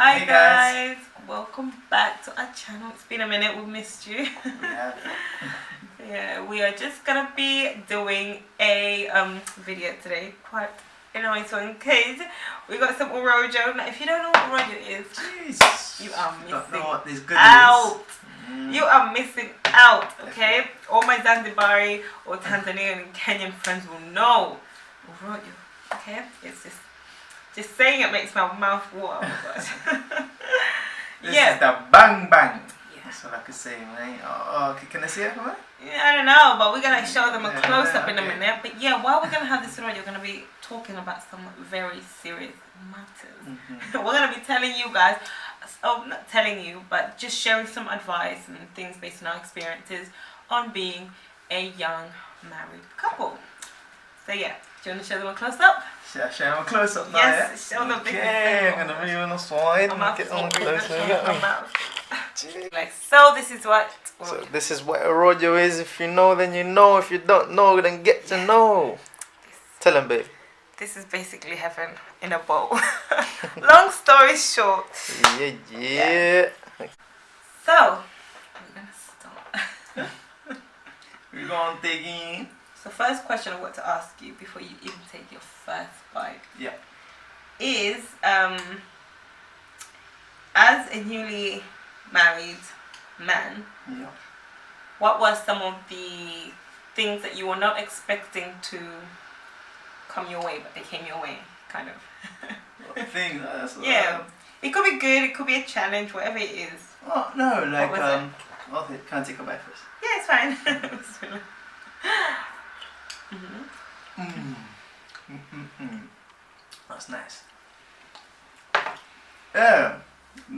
Hi guys, welcome back to our channel. It's been a minute, we missed you. Yeah. Yeah, we are just gonna be doing a video today. Quite annoying, so in case we got some Orojo. Now, if you don't know what Orojo is, Jesus. you are Don't know what this missing good out. is. You are missing out, okay? All my Zanzibari or Tanzanian and Kenyan friends will know Orojo, okay? It's just saying it makes my mouth water. This Yeah. is the bang bang. Yeah. That's what I could say, mate. Oh, can I see it, man? Yeah, I don't know, but we're gonna show them a Yeah, close up in a okay. minute. But yeah, while we're gonna have this video, we're gonna be talking about some very serious matters. We're gonna be telling you guys, not telling you, but just sharing some advice and things based on our experiences on being a young married couple. So yeah, do you want to show them a close up? Should I show them a close up now? Yes, yeah? show them the Okay, I'm gonna be on the side. Get on close. Like so, this is what. So this is what Orojo is. If you know, then you know. If you don't know, then get to know. Tell him, babe. This is basically heaven in a bowl. Long story short. Yeah. So, we're gonna start. We're gonna dig in. So, first question I want to ask you before you even take your first bite. Yeah. Is as a newly married man, Yeah. what were some of the things that you were not expecting to come your way, but they came your way, kind of? Thing. Yeah. It could be good. It could be a challenge. Whatever it is. Oh no, like What was okay, can I take a bite first? Yeah, it's fine. That's nice. Yeah,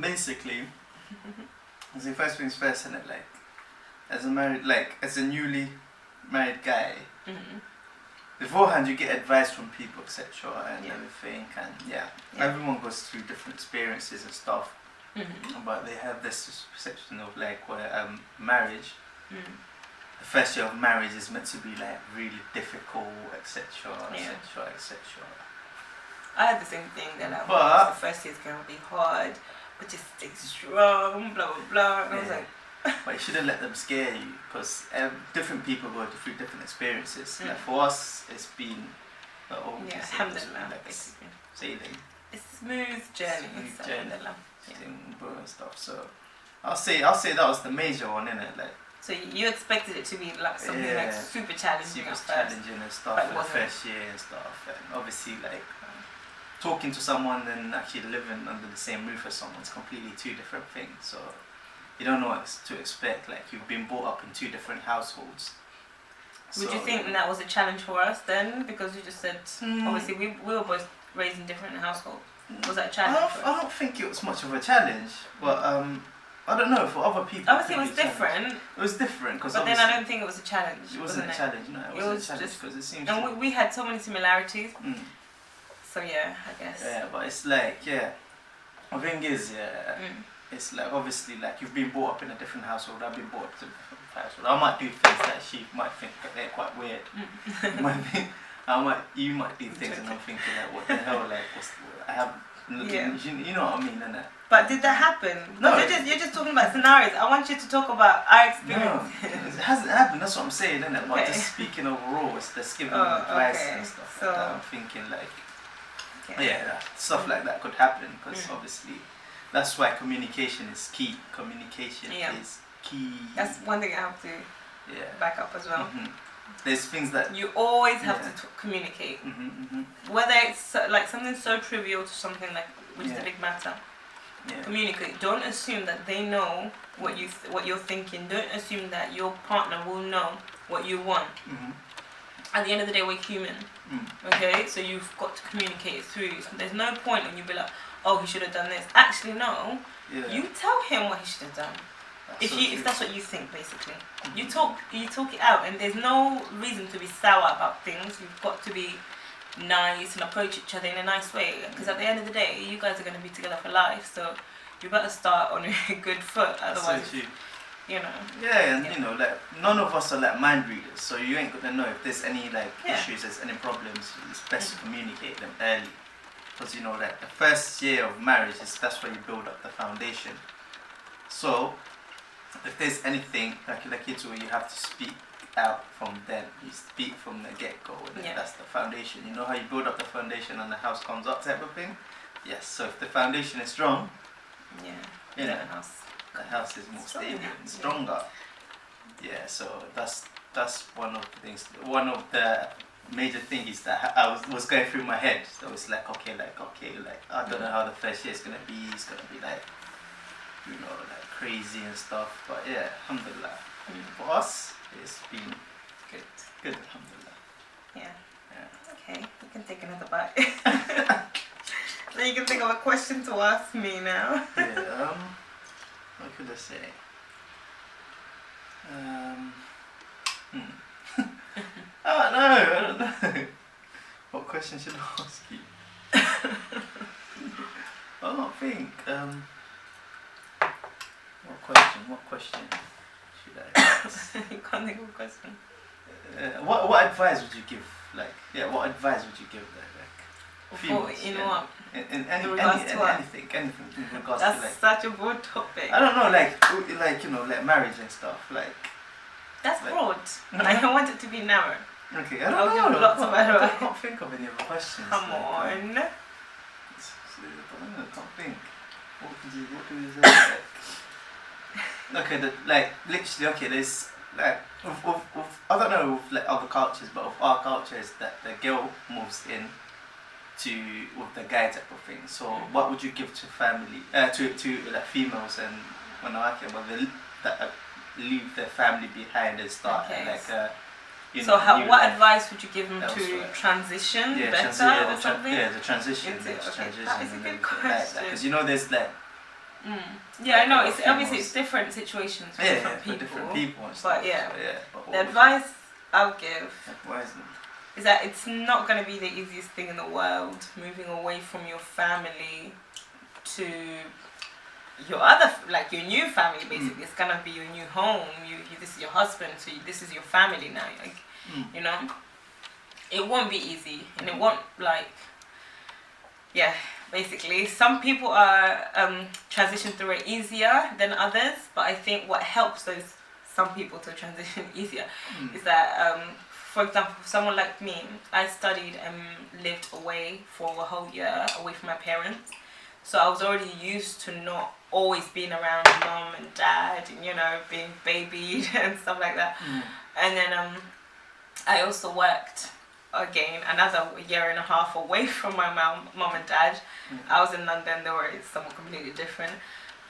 basically, the first things first, isn't it? Like, as a newly married guy, beforehand you get advice from people, etc., and everything, and everyone goes through different experiences and stuff. But they have this perception of like where marriage. The first year of marriage is meant to be like really difficult, etc., etc., etc. I had the same thing that the first year's gonna be hard, but just stay strong, blah blah blah. And I was like, but you shouldn't let them scare you, because different people go through different experiences. Like for us, it's been alhamdulillah, basically. Sailing. It's a smooth journey. Alhamdulillah. And stuff. So I'll say that was the major one, innit? Like. So you expected it to be like something like super challenging at first. Challenging and stuff for the first year and stuff, and obviously like talking to someone and actually living under the same roof as someone's completely two different things. So you don't know what to expect. Like you've been brought up in two different households. Would you think that was a challenge for us then? Because you just said obviously we were both raised in different households. Was that a challenge? I don't think it was much of a challenge, but I don't know, for other people. Obviously, it was different. It was different, but then I don't think it was a challenge. It wasn't a challenge, no. It was a challenge because it seems. And we had so many similarities. So yeah, I guess. Yeah, but it's like the thing is it's like obviously like you've been brought up in a different household. I've been brought up in a different household. I might do things that she might think that they're quite weird. You might do things and I'm thinking like, what the hell? Like, I have. You know what I mean, innit? But did that happen? No. You're just talking about scenarios. I want you to talk about our experience. No, it hasn't happened. That's what I'm saying, innit? But just speaking overall, it's just giving advice and stuff like that. I'm thinking like, stuff like that could happen because obviously that's why communication is key. Communication is key. That's one thing I have to back up as well. There's things that you always have to communicate, whether it's like something so trivial to something like which is a big matter. Communicate. Don't assume that they know what you're thinking. Don't assume that your partner will know what you want. At the end of the day, we're human. Okay, so you've got to communicate it through. So there's no point when you be like, oh, he should have done this. Actually, no. You tell him what he should have done. If that's what you think, basically, you talk it out, and there's no reason to be sour about things. You've got to be nice and approach each other in a nice way, because at the end of the day, you guys are going to be together for life. So you better start on a good foot, otherwise, you know. Yeah, and you know, like none of us are like mind readers, so you ain't gonna know if there's any like issues, there's any problems. It's best to communicate them early. because you know that the first year of marriage that's where you build up the foundation. So if there's anything like you two, you have to speak out from then. You speak from the get-go, and that's the foundation. You know how you build up the foundation and the house comes up type of thing. Yes. So if the foundation is strong, you know, the house is more stable and stronger. Yeah. So that's one of the things. One of the major things that I was going through my head. So it's like okay, I don't know how the first year is gonna be. It's gonna be like, you know, like crazy and stuff. But yeah, alhamdulillah. For us, it's been good, alhamdulillah. Yeah. Okay, you can take another bite. Then you can think of a question to ask me now. Yeah. What could I say? I don't know. What question should I ask you? I don't think. What question should I ask? You can't think of a question. What advice would you give? What advice would you give females? In what? In regards to what? anything in regards That's to such a broad topic. I don't know, like you know, like marriage and stuff, like. That's broad. I don't want it to be narrow. Okay, I don't know. I can't think of any other questions. Come on. I can't think. What could you say? Okay, literally, okay, there's like, I don't know with like other cultures, but with our culture is that the girl moves in with the guy type of thing. So what would you give to family, to like females and when I work when they leave their family behind and start what advice would you give them to transition better or something? The transition. That is a good question. Because you know there's like. I know. It's obviously it's different situations for different people. But the advice I'll give is that it's not going to be the easiest thing in the world moving away from your family to your your new family. Basically, it's gonna be your new home. This is your husband, so this is your family now. You know, it won't be easy, and it won't basically, some people are transition through it easier than others, but I think what helps some people to transition easier is that, for example, someone like me, I studied and lived away for a whole year away from my parents, so I was already used to not always being around mom and dad, and you know, being babied and stuff like that. And then I also worked again another year and a half away from my mom and dad. I was in London, they were somewhat completely different,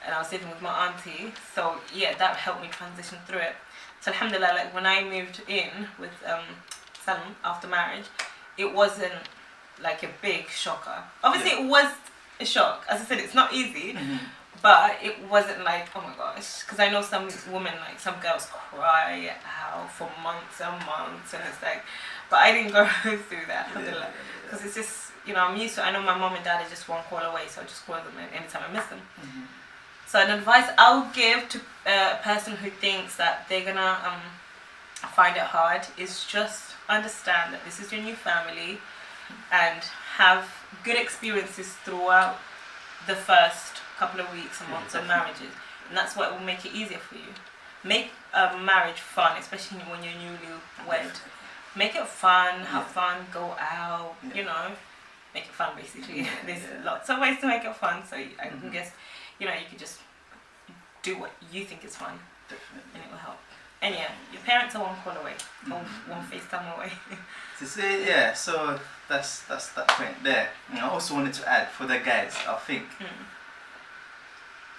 and I was living with my auntie, so that helped me transition through it. So alhamdulillah, like when I moved in with Salim after marriage, it wasn't like a big shocker. Obviously it was a shock, as I said, it's not easy, but it wasn't like, oh my gosh, because I know some women, like some girls cry out for months and months, and it's like, but I didn't go through that, because it's just, you know, I'm used to, I know my mom and dad are just one call away, so I just call them anytime I miss them. So an advice I'll give to a person who thinks that they're gonna find it hard is just understand that this is your new family, and have good experiences throughout the first couple of weeks and months of marriages, and that's what will make it easier for you. Make marriage fun, especially when you're newly wed. Make it fun, have fun, go out, you know, make it fun basically. There's lots of ways to make it fun, so I guess, you know, you could just do what you think is fun. Definitely. And it will help. And your parents are one call away, or one FaceTime away. To say, so that's that point there. And I also wanted to add for the guys, I think,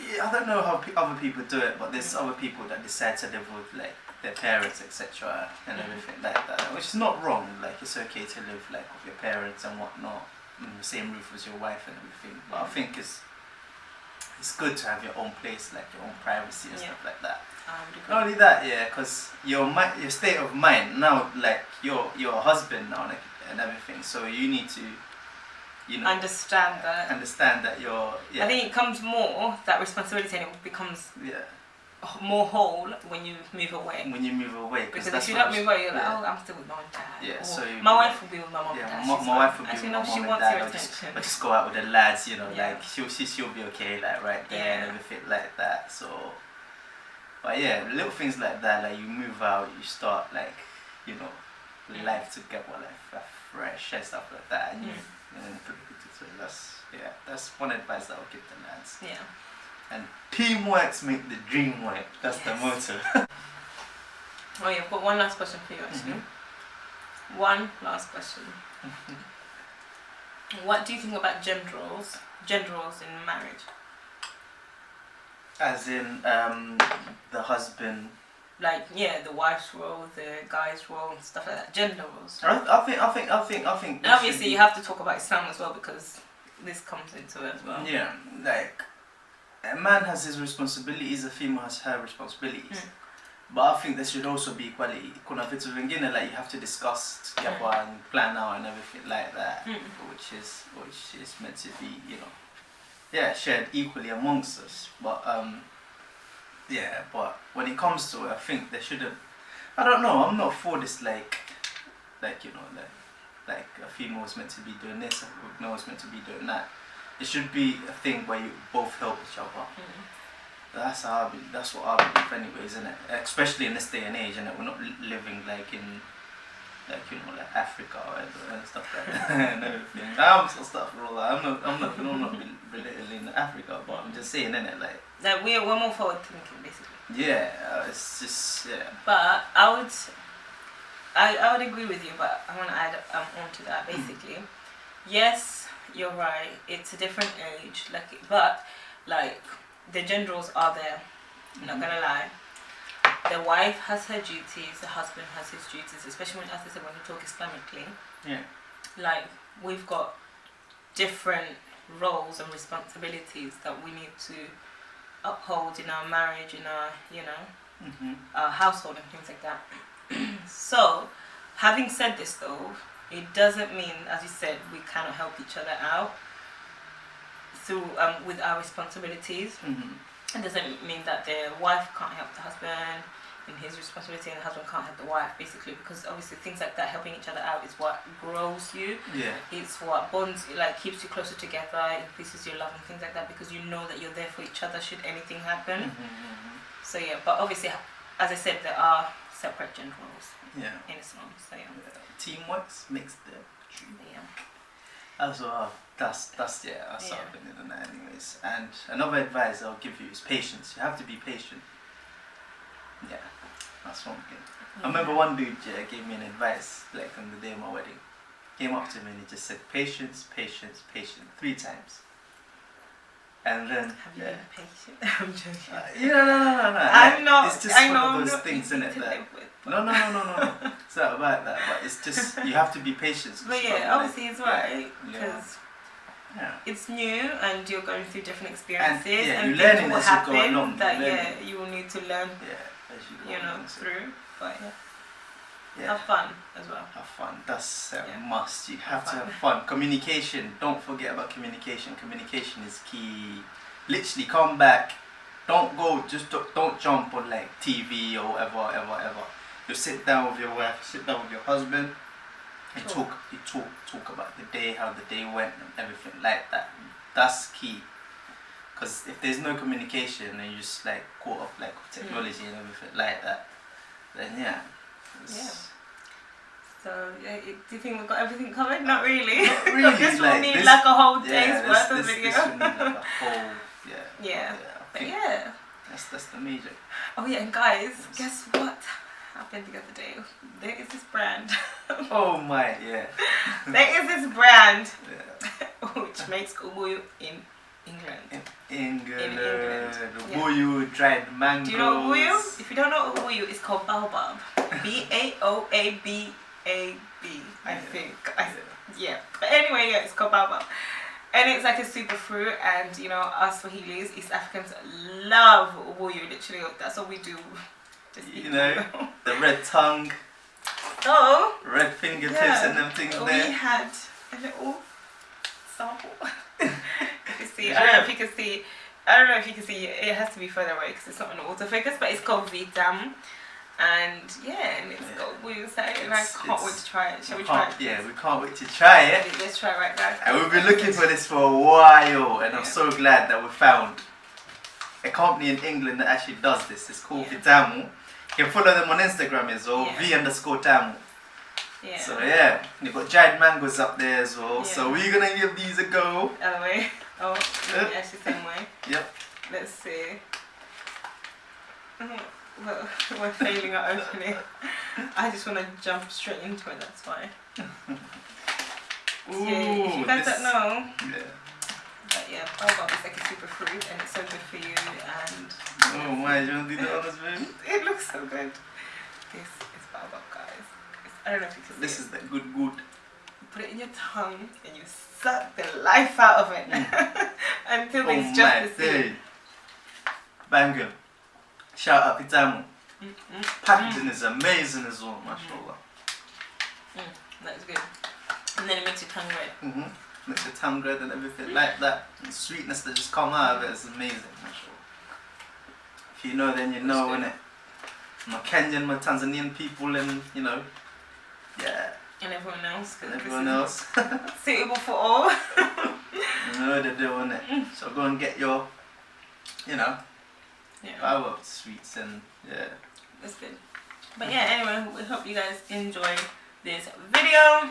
I don't know how other people do it, but there's other people that decide to live with like their parents, etc., and everything like that, which is not wrong. Like it's okay to live like with your parents and whatnot, in the same roof as your wife and everything. But I think it's good to have your own place, like your own privacy and stuff like that. Not only that, because your state of mind now, like your husband now, like, and everything. So you need to, you know, understand that you're. I think it comes more that responsibility, and it becomes more whole when you move away. When you move away, because if you don't move away, you're like, yeah. oh, I'm still with mom and dad. Yeah, or, so my wife will be with my mom and yeah, dad. my wife will be actually, with no, my she mom and wants dad. your Or attention. just go out with the lads, you know, Yeah. like she'll be okay, like right there Yeah. and everything like that. So, but yeah, little things like that, like you move out, you start like, you know, life together, like fresh and stuff like that, and so that's one advice that I'll give the lads. Yeah. And teamworks make the dream work. That's the motto. Oh yeah, I've got one last question for you actually. One last question. What do you think about gender roles in marriage? As in the husband. Like the wife's role, the guy's role, and stuff like that. Gender roles. I think. And obviously, you have to talk about Islam as well because this comes into it as well. Yeah, like a man has his responsibilities, a female has her responsibilities. But I think there should also be equality. Like you have to discuss together and plan out and everything like that, which is meant to be, you know, shared equally amongst us. But but when it comes to it, I think there shouldn't. I don't know. I'm not for this like you know like a female is meant to be doing this, a male is meant to be doing that. It should be a thing where you both help each other. That's what I believe anyways, isn't it? Especially in this day and age, and we're not living like in like Africa and stuff like that and everything. I'm so stuff for all that. I'm not belittling Africa, but I'm just saying, innit, like we're more forward thinking basically. Yeah, it's just But I would agree with you, but I want to add on to that basically. Yes, you're right. It's a different age, but the gender roles are there. I'm not gonna lie. The wife has her duties, the husband has his duties, especially when, as I said, when you talk Islamically. Yeah. Like we've got different roles and responsibilities that we need to uphold in our marriage, in our our household and things like that. So, having said this though, it doesn't mean, as you said, we cannot help each other out through with our responsibilities. It doesn't mean that the wife can't help the husband in his responsibility and the husband can't help the wife, basically, because obviously things like that, helping each other out, is what grows you. Yeah. It's what bonds, keeps you closer together, increases your love and things like that, because you know that you're there for each other should anything happen. So yeah, but obviously, as I said, there are separate gender roles in Islam. So yeah. Teamwork makes the dream. Yeah. That's happening in that anyways. And another advice I'll give you is patience. You have to be patient. Yeah, that's one thing. I remember one dude gave me an advice on the day of my wedding. Came up to me and he just said patience, patience, patience 3 times. And then have you been patient? I'm joking. No. I'm not. It's just one of those things, isn't it? No. It's not about that, but it's just you have to be patient. But yeah, obviously it's right because it's new and you're going through different experiences and you're things learning will as you go happen along. that you will need to learn. As you go along, through. But have fun as well. Have fun. That's a must. You have to have fun. Communication. Don't forget about communication. Communication is key. Literally, come back. Don't go. Just don't jump on TV or whatever. You sit down with your wife. Sit down with your husband. And talk about the day, how the day went, and everything like that. That's key. Because if there's no communication and you just caught up with technology and everything like that, then So do you think we've got everything covered? Not really. Not really. This will need a whole day's worth of video. This will need a whole That's the major. Oh yeah, and guys, guess what happened the other day? There is this brand. Oh my, yeah. There is this brand which makes ubuyu in England. In England. Ubuyu, dried mangoes. Do you know ubuyu? If you don't know ubuyu, it's called baobab. Baoabab, I think. But anyway, it's called baobab. And it's a superfruit, and us Swahilis, East Africans, love ubuyu. Literally, that's what we do. Just the red tongue. Oh. Red fingertips and them things there. We had a little sample. You see, I don't know if you can see. I don't know if you can see it. It has to be further away because it's not an autofocus, but it's called Vitam. And yeah, and it's got wheels at it, and I can't wait to try it. Shall we try it? Yeah, we can't wait to try it. Let's try it right now. And we've been looking for this for a while, and I'm so glad that we found a company in England that actually does this. It's called Vitamu. You can follow them on Instagram as well, V_Tamu. Yeah. So yeah, you've got dried mangoes up there as well. So we're gonna give these a go. Other way. Oh, actually same way. Yep. Let's see. Well, we're failing at opening. I just want to jump straight into it, that's why. Ooh, yeah, if you guys don't know. Yeah. But yeah, baobab is like a superfood and it's so good for you and... Oh my, do you want to do the honors, baby? It looks so good. This is baobab, guys. I don't know if you can see This is the good. You put it in your tongue and you suck the life out of it. Until it's just the seed. Banger. Shout out Vitamu. Packaging is amazing as well, mashallah. That's good. And then it makes your tongue red. Makes your tongue red and everything like that. The sweetness that just come out of it is amazing, mashallah. If you know, then you know, innit? My Kenyan, my Tanzanian people, and you know, yeah. And everyone else. And everyone else. Suitable for all. You know what they're doing it. So go and get your, you know, baobab sweets and yeah. That's good. But yeah, anyway, we hope you guys enjoyed this video.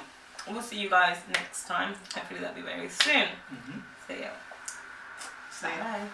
We'll see you guys next time. Hopefully that'll be very soon. So yeah. See ya. Bye.